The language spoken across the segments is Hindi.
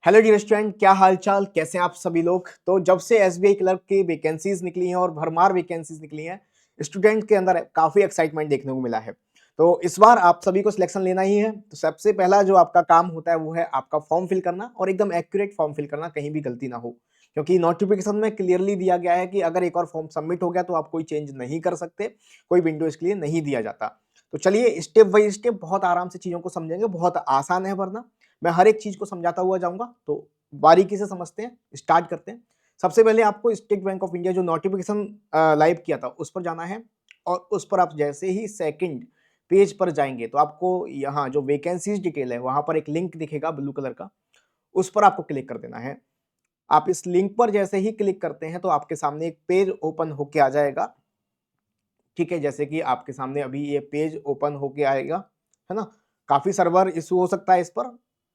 हेलो डियर स्टूडेंट, क्या हाल चाल, कैसे हैं आप सभी लोग। तो जब से एसबीआई क्लर्क की वैकेंसीज निकली हैं और भरमार वैकेंसीज निकली हैं, स्टूडेंट के अंदर काफी एक्साइटमेंट देखने को मिला है। तो इस बार आप सभी को सिलेक्शन लेना ही है। तो सबसे पहला जो आपका काम होता है वो है आपका फॉर्म फिल करना, और एकदम एक्यूरेट फॉर्म फिल करना, कहीं भी गलती ना हो। क्योंकि नोटिफिकेशन में क्लियरली दिया गया है कि अगर एक और फॉर्म सबमिट हो गया तो आप कोई चेंज नहीं कर सकते, कोई विंडो इसके लिए नहीं दिया जाता। तो चलिए स्टेप बाय स्टेप बहुत आराम से चीजों को समझेंगे। बहुत आसान है भरना, मैं हर एक चीज को समझाता हुआ जाऊंगा। तो बारीकी से समझते हैं, स्टार्ट करते हैं। सबसे पहले आपको स्टेट बैंक ऑफ इंडिया जो नोटिफिकेशन लाइव किया था उस पर जाना है, और उस पर आप जैसे ही सेकंड पेज पर जाएंगे तो आपको यहाँ जो वैकेंसीज डिटेल है वहां पर एक लिंक दिखेगा ब्लू कलर का, उस पर आपको क्लिक कर देना है। आप इस लिंक पर जैसे ही क्लिक करते हैं तो आपके सामने एक पेज ओपन होके आ जाएगा। ठीक है, जैसे कि आपके सामने अभी ये पेज ओपन होके आएगा, है ना। काफी सर्वर इशू हो सकता है इस पर,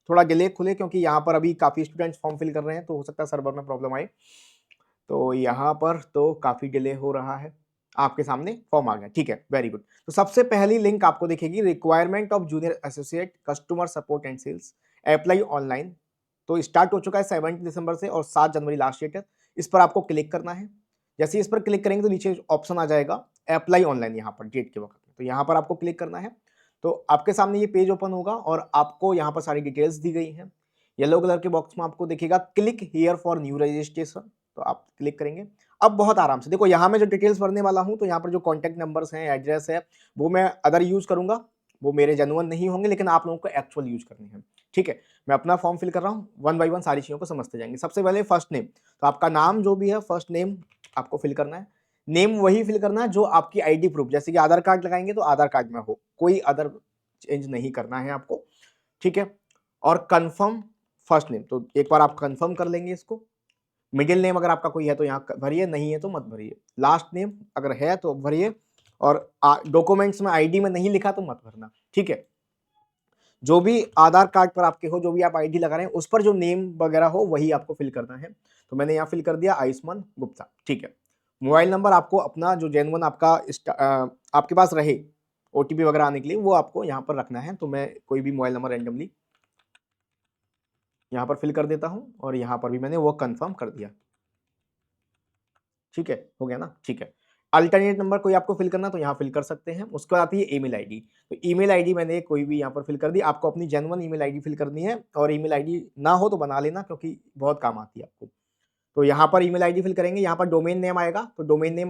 थोड़ा डिले खुले, क्योंकि यहाँ पर अभी काफी स्टूडेंट्स फॉर्म फिल कर रहे हैं, तो हो सकता है सर्वर में प्रॉब्लम आए। तो यहाँ पर तो काफी डिले हो रहा है। आपके सामने फॉर्म आ गया, ठीक है, वेरी गुड। तो सबसे पहली लिंक आपको दिखेगी, requirement of junior associate customer support and sales, apply online. तो स्टार्ट हो चुका है 7 दिसंबर से, और 7 जनवरी लास्ट डेट है। इस पर आपको क्लिक करना है। जैसे इस पर क्लिक करेंगे तो नीचे ऑप्शन आ जाएगा अप्लाई ऑनलाइन, यहाँ पर डेट के वक्त में, तो यहाँ पर आपको क्लिक करना है। तो आपके सामने ये पेज ओपन होगा और आपको यहाँ पर सारी डिटेल्स दी गई हैं। येलो कलर के बॉक्स में आपको दिखेगा click here for new registration, तो आप क्लिक करेंगे। अब बहुत आराम से देखो, यहाँ मैं जो डिटेल्स भरने वाला हूँ, तो यहाँ पर जो कॉन्टैक्ट नंबर्स हैं, एड्रेस है, वो मैं अदर यूज करूंगा, वो मेरे जेन्युइन नहीं होंगे, लेकिन आप लोगों को एक्चुअल यूज करनी है। ठीक है, मैं अपना फॉर्म फिल कर रहा हूँ, वन बाई वन सारी चीजों को समझते जाएंगे। सबसे पहले फर्स्ट नेम, तो आपका नाम जो भी है फर्स्ट नेम आपको फिल करना है। नेम वही फिल करना है जो आपकी आईडी प्रूफ, जैसे कि आधार कार्ड लगाएंगे तो आधार कार्ड में हो, कोई अदर चेंज नहीं करना है आपको। ठीक है, और कंफर्म फर्स्ट नेम, तो एक बार आप कंफर्म कर लेंगे इसको। मिडिल नेम अगर आपका कोई है तो यहाँ भरिए, नहीं है तो मत भरिए। लास्ट नेम अगर है तो भरिए, और डॉक्यूमेंट्स में आईडी में नहीं लिखा तो मत भरना। ठीक है, जो भी आधार कार्ड पर आपके हो, जो भी आप आईडी लगा रहे हैं, उस पर जो नेम वगैरह हो वही आपको फिल करना है। तो मैंने यहाँ फिल कर दिया आयुष्मान गुप्ता। ठीक है, मोबाइल नंबर आपको अपना जो जेन्युइन आपका आपके पास रहे ओटीपी वगैरह आने के लिए, वो आपको यहाँ पर रखना है। तो मैं कोई भी मोबाइल नंबर रैंडमली यहाँ पर फिल कर देता हूँ, और यहाँ पर भी मैंने वो कंफर्म कर दिया। ठीक है, हो गया ना। ठीक है, अल्टरनेट नंबर कोई आपको फिल करना तो यहाँ फिल कर सकते हैं। उसके बाद आती है ईमेल आईडी, तो ईमेल आईडी मैंने कोई भी यहाँ पर फिल कर दी। आपको अपनी जेन्युइन ईमेल आईडी फिल करनी है, और ईमेल आईडी ना हो तो बना लेना, क्योंकि बहुत काम आती है आपको। तो यहाँ पर ईमेल आईडी फिल करेंगे। यहाँ पर डोमेन नेम आएगा, तो डोमेन नेम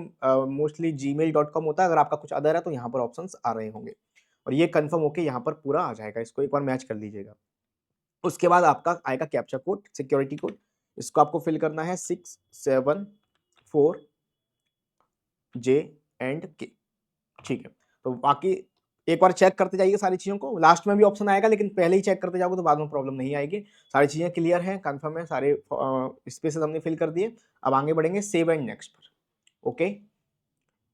मोस्टली gmail.com होता है। अगर आपका कुछ अदर है तो यहाँ पर ऑप्शंस आ रहे होंगे, और ये कंफर्म होके यहाँ पर पूरा आ जाएगा। इसको एक बार मैच कर लीजिएगा। उसके बाद आपका आएगा कैप्चा कोड, सिक्योरिटी कोड। इसको आपको फिल करना है 674 J एंड K। ठीक है, तो बाकी एक बार चेक करते जाइए सारी चीजों को। लास्ट में भी ऑप्शन आएगा, लेकिन पहले ही चेक करते जाओगे तो बाद में प्रॉब्लम नहीं आएगी। सारी चीजें क्लियर हैं, कंफर्म है, सारे स्पेसेस हमने फिल कर दिए। अब आगे बढ़ेंगे सेव एंड नेक्स्ट पर। ओके,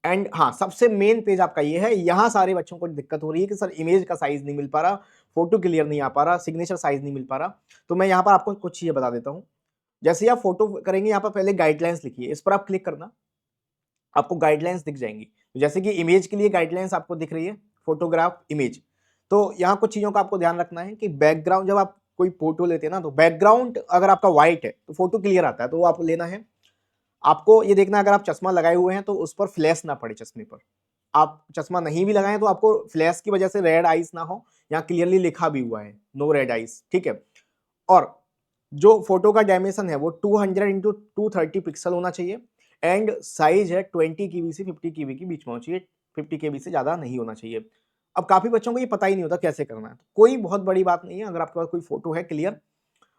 एंड हाँ, सबसे मेन पेज आपका ये है। यहाँ सारे बच्चों को दिक्कत हो रही है कि सर इमेज का साइज नहीं मिल पा रहा, फोटो क्लियर नहीं आ पा रहा, सिग्नेचर साइज नहीं मिल पा रहा। तो मैं यहाँ पर आपको कुछ चीजें बता देता हूँ। जैसे आप फोटो करेंगे, यहाँ पर पहले गाइडलाइंस लिखिए, इस पर आप क्लिक करना, आपको गाइडलाइंस दिख जाएंगी। तो जैसे कि इमेज के लिए गाइडलाइंस आपको दिख रही है, फोटोग्राफ इमेज। तो यहाँ कुछ चीजों का आपको ध्यान रखना है कि बैकग्राउंड, जब आप कोई फोटो लेते हैं ना, तो बैकग्राउंड अगर आपका व्हाइट है तो फोटो क्लियर आता है, तो वो आपको लेना है। आपको ये देखना है, अगर आप चश्मा लगाए हुए हैं तो उस पर फ्लैश ना पड़े चश्मे पर। आप चश्मा नहीं भी लगाए तो आपको फ्लैश की वजह से रेड आइज ना हो। यहाँ क्लियरली लिखा भी हुआ है नो रेड आइज। ठीक है, और जो फोटो का डायमेंशन है वो 200x230 पिक्सल होना चाहिए, एंड साइज है 20 KB से 50 KB के बीच में होना चाहिए। 50 KB से ज्यादा नहीं होना चाहिए। अब काफी बच्चों को ये पता ही नहीं होता कैसे करना है। कोई बहुत बड़ी बात नहीं है, अगर आपके पास कोई फोटो है क्लियर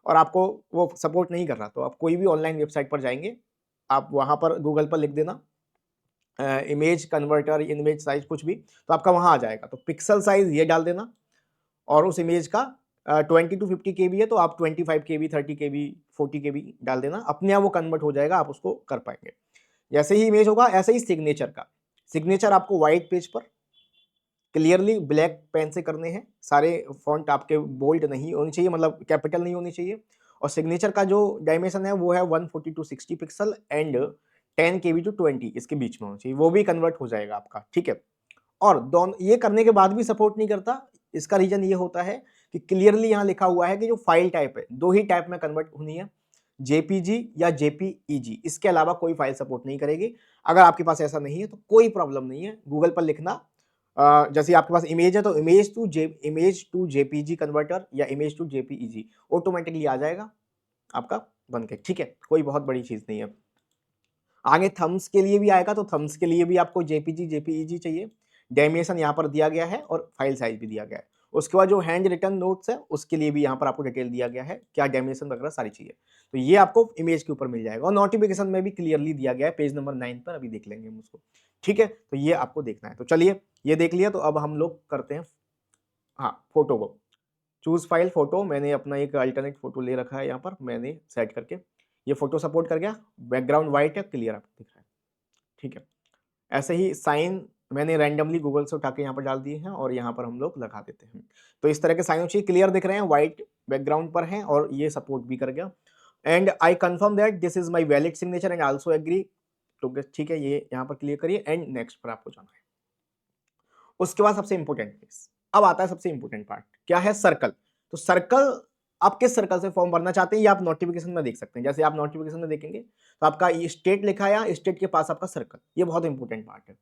और आपको वो सपोर्ट नहीं कर रहा, तो आप कोई भी ऑनलाइन वेबसाइट पर जाएंगे, आप वहां पर गूगल पर लिख देना इमेज कन्वर्टर, इमेज साइज कुछ भी, तो आपका वहां आ जाएगा। तो पिक्सल साइज ये डाल देना, और उस इमेज का 20 to 50 KB है तो आप 25 KB, 30 KB, 40 KB डाल देना, अपने आप वो कन्वर्ट हो जाएगा, आप उसको कर पाएंगे। जैसे ही इमेज होगा, ऐसे ही सिग्नेचर का, सिग्नेचर आपको व्हाइट पेज पर क्लियरली ब्लैक पेन से करने हैं। सारे फॉन्ट आपके बोल्ड नहीं होनी चाहिए, मतलब कैपिटल नहीं होनी चाहिए। और सिग्नेचर का जो डायमेंशन है वो है 140 to 60 pixel, and 10 KB to 20 इसके बीच में होना चाहिए, वो भी कन्वर्ट हो जाएगा आपका। ठीक है, और दोनों ये करने के बाद भी सपोर्ट नहीं करता, इसका रीजन ये होता है कि क्लियरली यहाँ लिखा हुआ है कि जो फाइल टाइप है दो ही टाइप में कन्वर्ट होनी है, जेपीजी या जेपीईजी, इसके अलावा कोई फाइल सपोर्ट नहीं करेगी। अगर आपके पास ऐसा नहीं है तो कोई प्रॉब्लम नहीं है, गूगल पर लिखना जैसे आपके पास इमेज है तो इमेज टू जेपीजी कन्वर्टर या इमेज टू जेपीईजी ऑटोमेटिकली आ जाएगा आपका बन के, ठीक है, कोई बहुत बड़ी चीज नहीं है। आगे थम्स के लिए भी आएगा, तो थम्स के लिए भी आपको जेपीजी जेपीईजी चाहिए। डायमेंशन यहाँ पर दिया गया है और फाइल साइज भी दिया गया है। उसके बाद जो हैंड रिटन नोट्स है उसके लिए भी यहाँ पर आपको डिटेल दिया गया है, क्या डायमेंशन वगैरह सारी चीजें, तो ये आपको इमेज के ऊपर मिल जाएगा। और नोटिफिकेशन में भी क्लियरली दिया गया है पेज नंबर 9 पर, अभी देख लेंगे हम उसको, ठीक है। तो ये आपको देखना है। तो चलिए ये देख लिया, तो अब हम लोग करते हैं हाँ फोटो को चूज फाइल फोटो। मैंने अपना एक अल्टरनेट फोटो ले रखा है यहाँ पर, मैंने सेट करके, ये फोटो सपोर्ट कर गया, बैकग्राउंड व्हाइट है, क्लियर आपको दिख रहा है, ठीक है। ऐसे ही साइन मैंने रैंडमली गूगल से उठा के यहाँ पर डाल दिए हैं और यहाँ पर हम लोग लगा देते हैं। तो इस तरह के साइन चाहिए, क्लियर दिख रहे हैं, व्हाइट बैकग्राउंड पर हैं और ये सपोर्ट भी कर गया। And I confirm that this is my valid signature and also agree, तो ठीक है, ये यहाँ पर क्लियर करिए एंड नेक्स्ट पर आपको जाना है। उसके बाद सबसे इंपॉर्टेंट चीज, अब आता है सबसे इंपॉर्टेंट पार्ट, क्या है सर्कल। तो सर्कल आप किस सर्कल से फॉर्म भरना चाहते हैं ये आप नोटिफिकेशन में देख सकते हैं। जैसे आप नोटिफिकेशन में देखेंगे तो आपका ये स्टेट लिखा है, स्टेट के पास आपका सर्कल, ये बहुत इंपॉर्टेंट पार्ट है।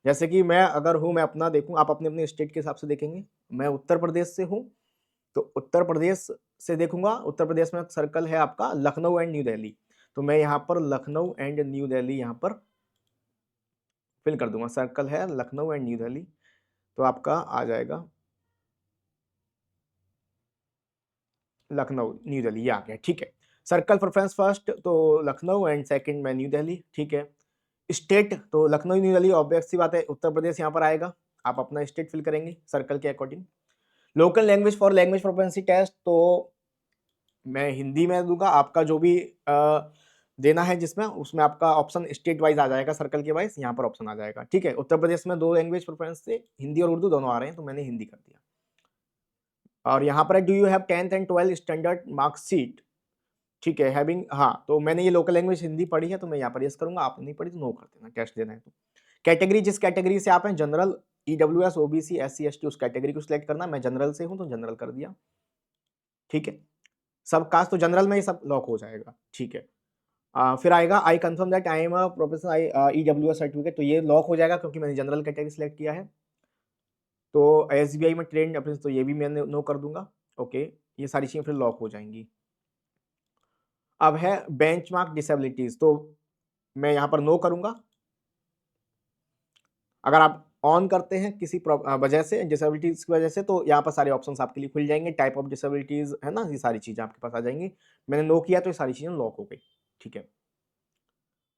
जैसे कि मैं अगर हूं, मैं अपना देखूं, आप अपने अपने स्टेट के हिसाब से देखेंगे। मैं उत्तर प्रदेश से हूं तो उत्तर प्रदेश से देखूंगा, उत्तर प्रदेश में सर्कल है आपका लखनऊ एंड न्यू दिल्ली, तो मैं यहाँ पर लखनऊ एंड न्यू दिल्ली यहाँ पर फिल कर दूंगा। सर्कल है लखनऊ एंड न्यू दिल्ली, तो आपका आ जाएगा लखनऊ न्यू दिल्ली, ये आ गया, ठीक है। सर्कल प्रेफरेंस फर्स्ट तो लखनऊ एंड सेकंड में न्यू दिल्ली, ठीक है। स्टेट तो लखनऊ न्यू दिल्ली, ऑब्वियस सी बात है, उत्तर प्रदेश यहाँ पर आएगा, आप अपना स्टेट फिल करेंगे सर्कल के according. Local language for language proficiency test, तो मैं हिंदी में दूंगा, आपका जो भी देना है जिसमें, उसमें आपका ऑप्शन स्टेट वाइज आ जाएगा, सर्कल के वाइज यहाँ पर ऑप्शन आ जाएगा, ठीक है। उत्तर प्रदेश में 2 लैंग्वेज प्रेफरेंस से हिंदी और उर्दू दोनों आ रहे हैं, तो मैंने हिंदी कर दिया। और यहाँ पर do you have 10th and 12 standard marksheet, ठीक है, हैविंग, हाँ, तो मैंने ये लोकल लैंग्वेज हिंदी पढ़ी है तो मैं यहाँ पर यस करूंगा, आपने नहीं पढ़ी तो नो कर देना, टेस्ट देना है तो। कैटेगरी, जिस कैटेगरी से आप हैं, general, EWS, OBC, SC, ST, उस कैटेगरी को सिलेक्ट करना। मैं जनरल से हूं तो जनरल कर दिया, ठीक है। सब कास्ट तो जनरल में ही सब लॉक हो जाएगा, ठीक है। फिर आएगा आई confirm that I am a professional EWS certificate, तो ये लॉक हो जाएगा क्योंकि मैंने जनरल कैटेगरी सिलेक्ट किया है। तो एसबीआई में ट्रेंड अप्रेंटिस, तो ये भी मैंने नो कर दूंगा, ओके। ये सारी चीजें फिर लॉक हो जाएंगी। अब है बेंचमार्क डिसेबिलिटीज, तो मैं यहाँ पर नो करूंगा। अगर आप ऑन करते हैं किसी वजह से, डिसेबिलिटीज की वजह से, तो यहाँ पर सारे ऑप्शंस आपके लिए खुल जाएंगे, टाइप ऑफ डिसेबिलिटीज है ना, ये सारी चीजें आपके पास आ जाएंगी। मैंने नो किया तो ये सारी चीजें लॉक हो गई, ठीक है।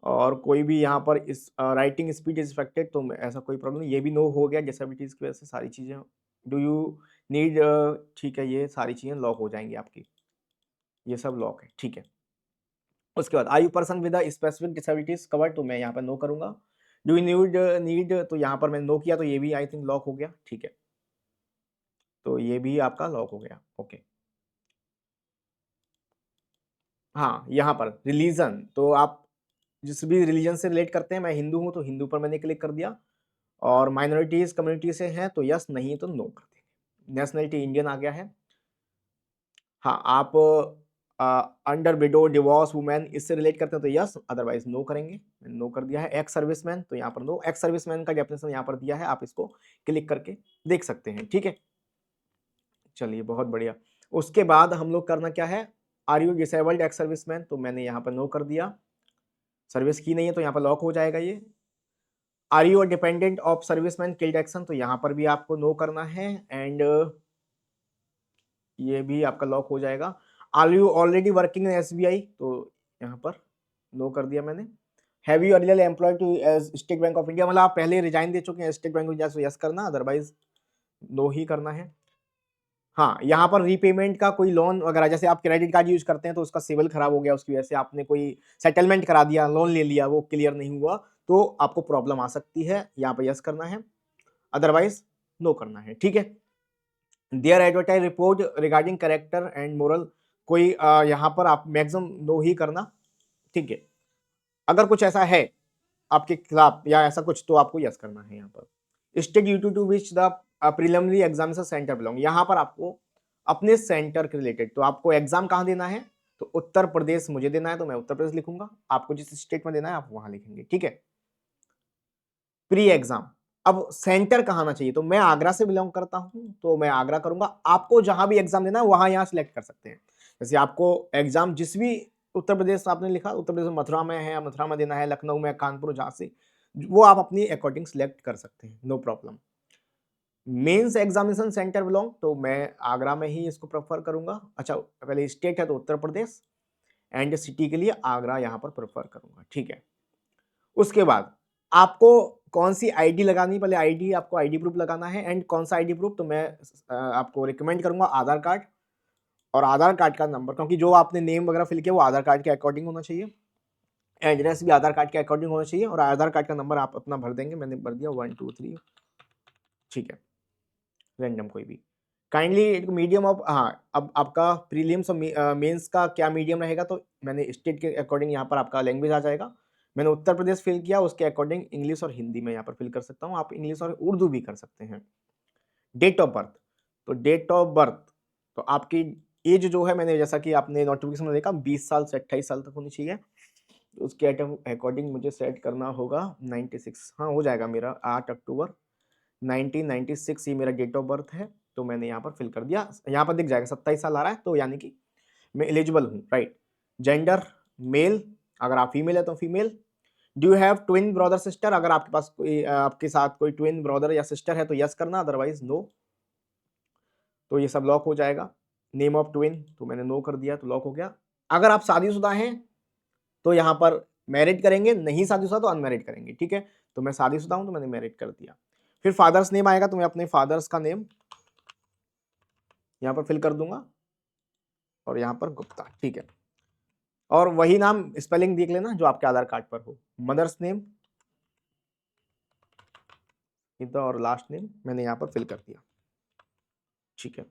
और कोई भी यहाँ पर इस राइटिंग स्पीड इज इफेक्टेड, तो ऐसा कोई प्रॉब्लम नहीं, ये भी नो हो गया डिसेबिलिटीज की वजह से, सारी चीजें। डू यू नीड, ठीक है, ये सारी चीजें लॉक हो जाएंगी आपकी, ये सब लॉक है, ठीक है। उसके बाद I you person with specific disabilities covered, तो मैं यहाँ पर नो करूंगा। डू यू नीड, तो यहाँ पर मैंने नो किया तो ये भी आई थिंक लॉक हो गया, ठीक है। तो ये भी आपका लॉक हो गया, ओके। हाँ, यहाँ पर रिलीजन, तो आप जिस भी रिलीजन से रिलेट करते हैं, मैं हिंदू हूँ तो हिंदू पर मैंने क्लिक कर दिया। और माइनॉरिटीज कम्युनिटी से हैं तो यस, नहीं तो नो कर देंगे। नेशनलिटी इंडियन आ गया है। हाँ, आप अंडर विडो, डिवोर्स, वुमेन, इससे रिलेट करते हैं तो यस, अदरवाइज नो करेंगे। मैंने नो कर दिया है। एक्स सर्विसमैन, तो यहाँ पर नो। एक्स सर्विसमैन का डेफिनेशन यहाँ पर दिया है, आप इसको क्लिक करके देख सकते हैं, ठीक है। चलिए, बहुत बढ़िया। उसके बाद हम लोग करना क्या है, are you disabled ex serviceman, तो मैंने यहाँ पर नो कर दिया। सर्विस की नहीं है तो यहाँ पर लॉक हो जाएगा ये। Are you dependent of serviceman killed action, तो यहाँ पर भी आपको नो करना है एंड ये भी आपका लॉक हो जाएगा। Are you already working in SBI, तो यहाँ पर नो कर दिया मैंने। Have you earlier employed to State Bank of India, मतलब आप पहले रिजाइन दे चुके हैं स्टेट बैंक ऑफ इंडिया, तो यस करना, अदरवाइज नो ही करना है। हाँ, यहाँ पर रीपेमेंट का कोई लोन वगैरह, जैसे आप क्रेडिट कार्ड यूज करते हैं तो उसका सिविल खराब हो गया, उसकी वजह से आपने कोई सेटलमेंट करा दिया, लोन ले लिया, वो क्लियर नहीं हुआ, तो आपको प्रॉब्लम आ सकती है। यहाँ पर यस करना है, अदरवाइज नो करना है, ठीक है। Their advertise report regarding character and moral, कोई यहाँ पर आप मैक्सिमम नो ही करना, ठीक है। अगर कुछ ऐसा है आपके खिलाफ या ऐसा कुछ, तो आपको यस करना है यहाँ पर। State UT to which the preliminary examination centre belong, यहाँ पर आपको अपने सेंटर के रिलेटेड। तो आपको एग्जाम कहाँ देना है, तो उत्तर प्रदेश मुझे देना है तो मैं उत्तर प्रदेश लिखूंगा, आपको जिस स्टेट में देना है आप वहां लिखेंगे, ठीक है। प्री एग्जाम, अब सेंटर कहाँ आना चाहिए, तो मैं आगरा से बिलोंग करता हूं तो मैं आगरा करूंगा। आपको जहां भी एग्जाम देना है वहां यहाँ सिलेक्ट कर सकते हैं। जैसे आपको एग्जाम जिस भी उत्तर प्रदेश आपने लिखा, उत्तर प्रदेश में मथुरा में है, मथुरा में देना है, लखनऊ में, कानपुर, जहां से, वो आप अपनी अकॉर्डिंग सिलेक्ट कर सकते हैं, no problem. Mains examination centre belong, तो मैं आगरा में ही इसको प्रेफर करूंगा। अच्छा, पहले स्टेट है तो उत्तर प्रदेश, एंड सिटी के लिए आगरा यहां पर प्रेफर करूंगा, ठीक है। उसके बाद आपको कौन सी आईडी लगानी, पहले आईडी, आपको आईडी प्रूफ लगाना है। एंड कौन सा आईडी प्रूफ, तो मैं आपको रिकमेंड करूंगा आधार कार्ड, और आधार कार्ड का नंबर, क्योंकि जो आपने नेम वगैरह फिल किया वो आधार कार्ड के अकॉर्डिंग होना चाहिए, एड्रेस भी आधार कार्ड के अकॉर्डिंग होना चाहिए, और आधार कार्ड का नंबर आप अपना भर देंगे, मैंने भर दिया 123, ठीक है, रैंडम कोई भी। काइंडली मीडियम ऑफ, हाँ, अब आपका प्रीलिम्स और मेंस का क्या मीडियम रहेगा, तो मैंने स्टेट के अकॉर्डिंग यहाँ पर आपका लैंग्वेज आ जाएगा। मैंने उत्तर प्रदेश फिल किया, उसके अकॉर्डिंग इंग्लिश और हिंदी में यहाँ पर फिल कर सकता हूँ, आप इंग्लिश और उर्दू भी कर सकते हैं। डेट ऑफ बर्थ, तो डेट ऑफ बर्थ, तो आपकी एज जो है, मैंने जैसा कि आपने नोटिफिकेशन में देखा 20 साल से 28 साल तक होनी चाहिए, तो उसके अकॉर्डिंग मुझे सेट करना होगा 96, हाँ हो जाएगा मेरा, 8 अक्टूबर 1996 ही मेरा डेट ऑफ बर्थ है, तो मैंने यहाँ पर फिल कर दिया। यहाँ पर दिख जाएगा 27 साल आ रहा है, तो यानी कि मैं एलिजिबल हूँ, राइट। जेंडर मेल, अगर आप फीमेल है तो female. Do you have twin brother sister, अगर आपके पास कोई आपके साथ कोई ट्विन ब्रदर या सिस्टर है तो यस करना, अदरवाइज नो, तो ये सब लॉक हो जाएगा। नेम ऑफ ट्विन, तो मैंने नो कर दिया तो लॉक हो गया। अगर आप शादीशुदा हैं तो यहाँ पर मैरिड करेंगे, नहीं शादीशुदा तो अनमैरिड करेंगे, ठीक है। तो मैं शादीशुदा हूं तो मैंने मैरिड कर दिया। फिर फादर्स नेम आएगा, तो मैं अपने फादर्स का नेम यहाँ पर फिल कर दूंगा, और यहाँ पर गुप्ता, ठीक है। और वही नाम स्पेलिंग देख लेना जो आपके आधार कार्ड पर हो। मदर्स नेम और लास्ट नेम मैंने यहाँ पर फिल कर दिया, ठीक है।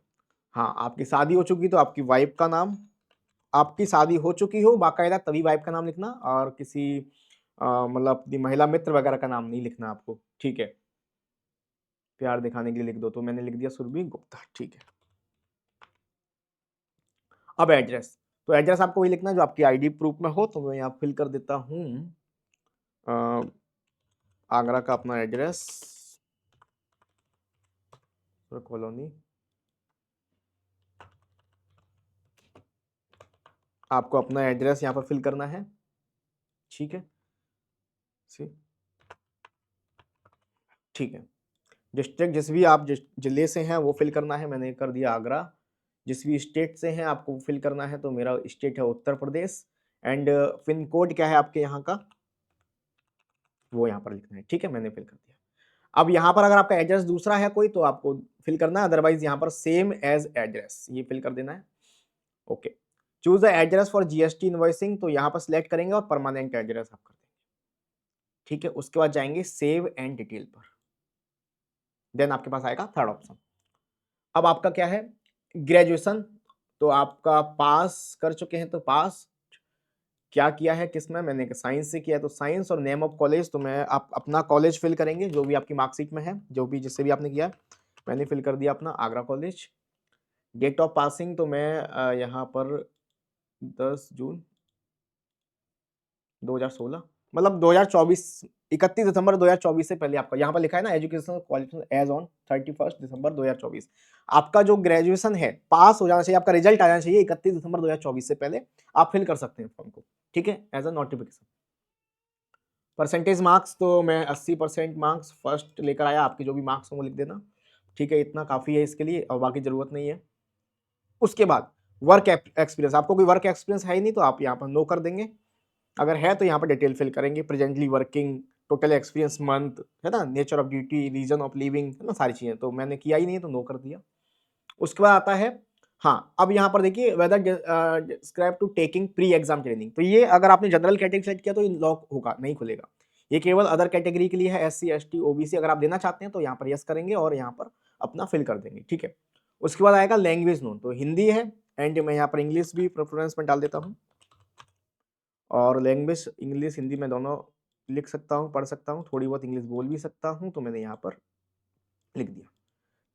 हाँ, आपकी शादी हो चुकी तो आपकी वाइफ का नाम, आपकी शादी हो चुकी हो बाकायदा तभी वाइफ का नाम लिखना, और किसी मतलब अपनी महिला मित्र वगैरह का नाम नहीं लिखना आपको, ठीक है। प्यार दिखाने के लिए लिख दो, तो मैंने लिख दिया सुरभि गुप्ता, ठीक है। अब एड्रेस, तो एड्रेस आपको वही लिखना है जो आपकी आईडी प्रूफ में हो, तो मैं यहाँ फिल कर देता हूँ आगरा का अपना एड्रेस, कॉलोनी, आपको अपना एड्रेस यहाँ पर फिल करना है, ठीक है, ठीक है। डिस्ट्रिक्ट जिस भी आप जिले से हैं वो फिल करना है, मैंने कर दिया आगरा। जिस भी स्टेट से हैं आपको फिल करना है, तो मेरा स्टेट है उत्तर प्रदेश, एंड पिन कोड क्या है आपके यहाँ का, वो यहाँ पर लिखना है, ठीक है, मैंने फिल कर दिया। अब यहाँ पर अगर आपका एड्रेस दूसरा है कोई तो आपको फिल करना है, अदरवाइज यहाँ पर सेम एज एड्रेस ये फिल कर देना है, okay. Choose the address for GST invoicing, तो यहाँ पर सिलेक्ट करेंगे और परमानेंट एड्रेस आप कर देंगे, ठीक है। उसके बाद जाएंगे सेव एंड डिटेल पर, देन आपके पास आएगा थर्ड ऑप्शन। अब आपका क्या है, ग्रेजुएशन, तो आपका पास कर चुके हैं तो पास, क्या किया है किसमें, मैंने साइंस से किया है तो साइंस, और नेम ऑफ कॉलेज, तो मैं आप अपना कॉलेज फिल करेंगे जो भी आपकी मार्कशीट में है, जो भी जिससे भी आपने किया है, मैंने फिल कर दिया अपना Agra college. Date of passing, तो मैं यहाँ पर 10 जून 2016, मतलब 2024, 31 दिसंबर 2024 से पहले आपका यहाँ पर लिखा है ना, एजुकेशनल क्वालिफिकेशन एज ऑन 31 दिसंबर 2024, आपका जो ग्रेजुएशन है पास हो जाना चाहिए, आपका रिजल्ट आना चाहिए 31 दिसंबर 2024 से पहले, आप फिल कर सकते हैं फॉर्म को, ठीक है, as a notification. Percentage marks, तो मैं 80% मार्क्स फर्स्ट लेकर आया, आपके जो भी मार्क्स हो वो लिख देना, ठीक है, इतना काफी है इसके लिए और बाकी जरूरत नहीं है। उसके बाद वर्क एक्सपीरियंस, आपको कोई वर्क एक्सपीरियंस है ही नहीं तो आप यहाँ पर नो कर देंगे, अगर है तो यहाँ पर डिटेल फिल करेंगे, presently working, total experience month, है ना, nature of duty, reason of living, है ना, सारी चीजें, तो मैंने किया ही नहीं तो नो कर दिया। उसके बाद आता है, हाँ, अब यहाँ पर देखिए whether describe to taking pre exam training, तो ये अगर आपने जनरल कैटेगरी सेलेक्ट किया तो लॉक होगा, नहीं खुलेगा, ये केवल अदर कैटेगरी के लिए है, SC ST OBC, अगर आप देना चाहते हैं तो यहाँ पर यस करेंगे और यहाँ पर अपना फिल कर देंगे, ठीक है। उसके बाद आएगा लैंग्वेज नोन, तो हिंदी है, एंड मैं यहाँ पर इंग्लिश भी प्रेफरेंस में डाल देता हूँ, और लैंग्वेज इंग्लिश हिंदी में दोनों लिख सकता हूँ, पढ़ सकता हूँ, थोड़ी बहुत इंग्लिश बोल भी सकता हूँ, तो मैंने यहाँ पर लिख दिया,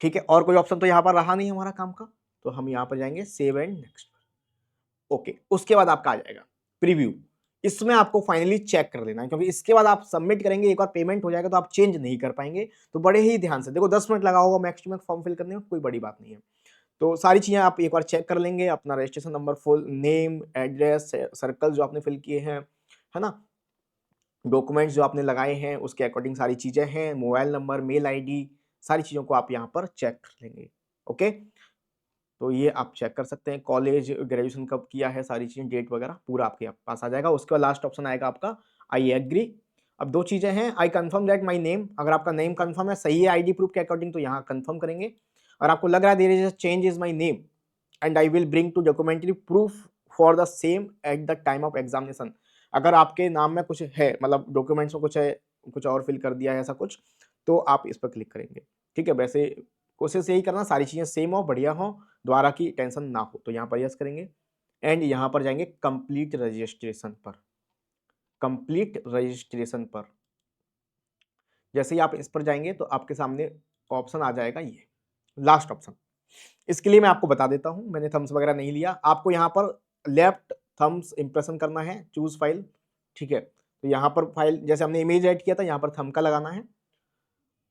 ठीक है। और कोई ऑप्शन तो यहाँ पर रहा नहीं हमारा काम का, तो हम यहाँ पर जाएंगे सेव एंड नेक्स्ट। ओके, उसके बाद आपका आ जाएगा प्रीव्यू। इसमें आपको फाइनली चेक कर लेना है, क्योंकि इसके बाद आप सबमिट करेंगे, एक बार पेमेंट हो जाएगा तो आप चेंज नहीं कर पाएंगे। तो बड़े ही ध्यान से देखो, 10 मिनट लगा होगा मैक्सिमम फॉर्म फिल करने में, कोई बड़ी बात नहीं है। तो सारी चीजें आप एक बार चेक कर लेंगे, अपना registration number, full name, address, circle जो आपने फिल किए हैं, है ना, डॉक्यूमेंट्स जो आपने लगाए हैं उसके अकॉर्डिंग सारी चीजें हैं, मोबाइल नंबर, मेल आईडी, सारी चीजों को आप यहाँ पर चेक कर लेंगे। ओके, तो ये आप चेक कर सकते हैं, कॉलेज, ग्रेजुएशन कब किया है, सारी चीजें, डेट वगैरह पूरा आपके पास आ जाएगा। उसके बाद लास्ट ऑप्शन आएगा आपका आई एग्री। अब दो चीजें हैं, आई कंफर्म दैट माई नेम, अगर आपका नेम कंफर्म है, सही है आईडी प्रूफ के अकॉर्डिंग, तो यहाँ कंफर्म करेंगे। और आपको लग रहा है there is a change is my name and I will bring to documentary proof for the same at the time of examination, अगर आपके नाम में कुछ है, मतलब डॉक्यूमेंट्स में कुछ है, कुछ और फिल कर दिया है ऐसा कुछ, तो आप इस पर क्लिक करेंगे। ठीक है, वैसे कोशिश यही करना सारी चीजें सेम हो, बढ़िया हो, द्वारा की टेंशन ना हो। तो यहाँ पर यस करेंगे एंड यहाँ पर जाएंगे कंप्लीट रजिस्ट्रेशन पर। कंप्लीट रजिस्ट्रेशन पर जैसे ही आप इस पर जाएंगे तो आपके सामने ऑप्शन आ जाएगा ये लास्ट ऑप्शन। इसके लिए मैं आपको बता देता हूं, मैंने थम्स वगैरह नहीं लिया। आपको यहाँ पर लेफ्ट थम्स इंप्रेशन करना है, चूज फाइल। ठीक है, तो यहाँ पर फाइल जैसे हमने इमेज ऐड किया था, यहाँ पर थंब का लगाना है,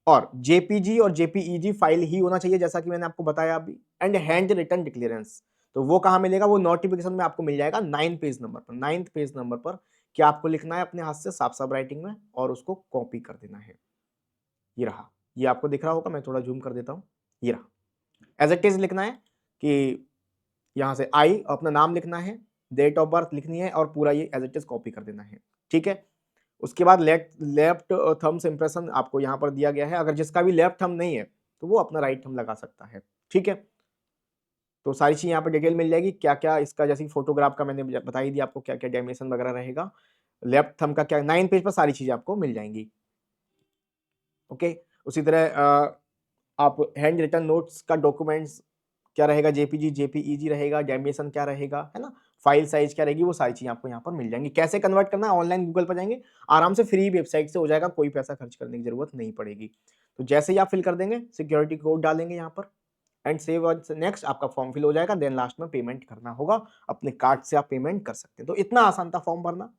और जेपीजी और जेपीईजी फाइल ही होना चाहिए, जैसा कि मैंने आपको बताया अभी। एंड हैंड रिटन डिक्लेरेंस, तो वो कहाँ मिलेगा, वो नोटिफिकेशन में आपको मिल जाएगा 9 पेज नंबर पर। 9 पेज नंबर पर क्या आपको लिखना है अपने हाथ से साफ साफ राइटिंग में, और उसको कॉपी कर देना है। ये रहा, ये आपको दिख रहा होगा, मैं थोड़ा जूम कर देता हूँ। ये रहा, एज इट इज लिखना है कि यहाँ से आई, अपना नाम लिखना है, डेट ऑफ बर्थ लिखनी है, और पूरा ये एज इट इज कॉपी कर देना है। ठीक है, उसके बाद लेफ्ट थम्स इंप्रेशन आपको यहाँ पर दिया गया है, अगर जिसका भी लेफ्ट थंब नहीं है तो वो अपना राइट थंब लगा सकता है। ठीक है, तो सारी चीज यहाँ पर डिटेल मिल जाएगी, क्या क्या इसका, जैसे फोटोग्राफ का मैंने बता ही दिया आपको, क्या क्या डायमेंशन वगैरह रहेगा, लेफ्ट थंब का क्या, 9 पेज पर सारी चीजें आपको मिल जाएंगी। ओके, उसी तरह आप हैंड रिटन नोट्स का डॉक्यूमेंट्स क्या रहेगा, जेपीजी जेपीईजी रहेगा, डायमेंशन क्या रहेगा, है ना, फाइल साइज क्या रहेगी, वो सारी चीजें आपको यहाँ पर मिल जाएंगी। कैसे कन्वर्ट करना है, ऑनलाइन गूगल पर जाएंगे, आराम से फ्री वेबसाइट से हो जाएगा, कोई पैसा खर्च करने की जरूरत नहीं पड़ेगी। तो जैसे ही आप फिल कर देंगे, सिक्योरिटी कोड डालेंगे यहाँ पर एंड सेव नेक्स्ट, आपका फॉर्म फिल हो जाएगा। देन लास्ट में पेमेंट करना होगा, अपने कार्ड से आप पेमेंट कर सकते हैं। तो इतना आसान था फॉर्म भरना,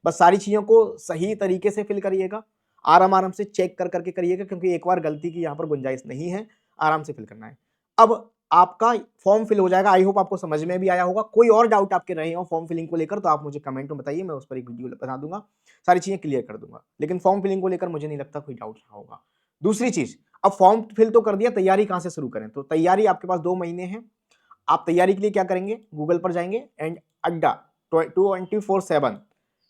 बस सारी चीजों को सही तरीके से फिल करिएगा, आराम आराम से चेक कर करके करिएगा, क्योंकि एक बार गलती की यहाँ पर गुंजाइश नहीं है, आराम से फिल करना है। अब आपका फॉर्म फिल हो जाएगा। आई होप आपको समझ में भी आया होगा। कोई और डाउट आपके रहे हो फॉर्म फिलिंग को लेकर तो आप मुझे कमेंट में बताइए, मैं उस पर एक वीडियो बना दूंगा, सारी चीजें क्लियर कर दूंगा। लेकिन फॉर्म फिलिंग को लेकर मुझे नहीं लगता कोई डाउट रहा होगा। दूसरी चीज, अब फॉर्म फिल तो कर दिया, तैयारी कहां से शुरू करें? तो तैयारी आपके पास 2 महीने हैं। आप तैयारी के लिए क्या करेंगे, गूगल पर जाएंगे एंड अड्डा 24/7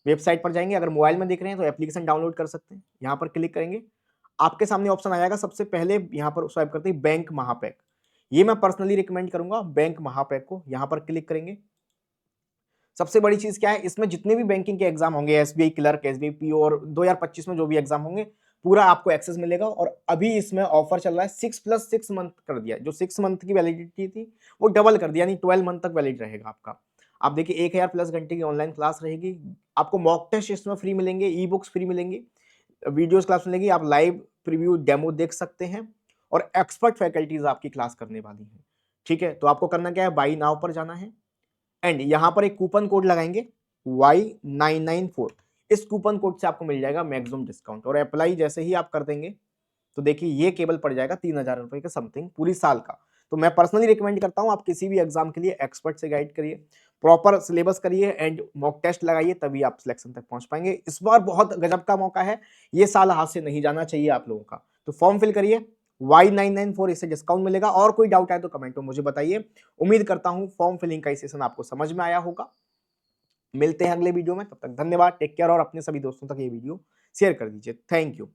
वेबसाइट पर जाएंगे। अगर मोबाइल में देख रहे हैं तो एप्लीकेशन डाउनलोड कर सकते हैं, यहां पर क्लिक करेंगे, आपके सामने ऑप्शन आ जाएगा। सबसे पहले यहां पर स्वाइप करते हैं बैंक महापैक, ये मैं पर्सनली रिकमेंड करूंगा बैंक महापैक को, यहां पर क्लिक करेंगे। सबसे बड़ी चीज क्या है, इसमें जितने भी बैंकिंग के एग्जाम होंगे, एसबीआई क्लर्क, एसबीआई पीओ, और 2025 में जो भी एग्जाम होंगे, पूरा आपको एक्सेस मिलेगा। और अभी इसमें ऑफर चल रहा है, 6+6 मंथ कर दिया, जो 6 मंथ की वैलिडिटी थी वो डबल कर दिया, यानी 12 मंथ तक वैलिड रहेगा आपका। आप देखिए 1000+ घंटे की ऑनलाइन क्लास रहेगी, आपको मॉक टेस्ट इसमें फ्री मिलेंगे, ई बुक्स फ्री मिलेंगे, वीडियोस क्लास मिलेगी, आप लाइव प्रीव्यू डेमो देख सकते हैं, और एक्सपर्ट फैकल्टीज आपकी क्लास करने वाली हैं। ठीक है, तो आपको करना क्या है, बाई नाउ पर जाना है एंड यहां पर एक कूपन कोड लगाएंगे Y994, इस कूपन कोड से आपको मिल जाएगा मैक्सिमम डिस्काउंट, और अप्लाई जैसे ही आप कर देंगे तो देखिए ये केवल पड़ जाएगा 3000 रुपए का समथिंग पूरी साल का। तो मैं पर्सनली रिकमेंड करता हूं, आप किसी भी एग्जाम के लिए एक्सपर्ट से गाइड करिए, प्रॉपर सिलेबस करिए एंड मॉक टेस्ट लगाइए, तभी आप सिलेक्शन तक पहुंच पाएंगे। इस बार बहुत गजब का मौका है, ये साल हाथ से नहीं जाना चाहिए आप लोगों का। तो फॉर्म फिल करिए, Y994, इससे डिस्काउंट मिलेगा। और कोई डाउट आए तो कमेंट में मुझे बताइए। उम्मीद करता हूं फॉर्म फिलिंग का सेशन आपको समझ में आया होगा। मिलते हैं अगले वीडियो में, तब तक धन्यवाद, टेक केयर, और अपने सभी दोस्तों तक ये वीडियो शेयर कर दीजिए। Thank you.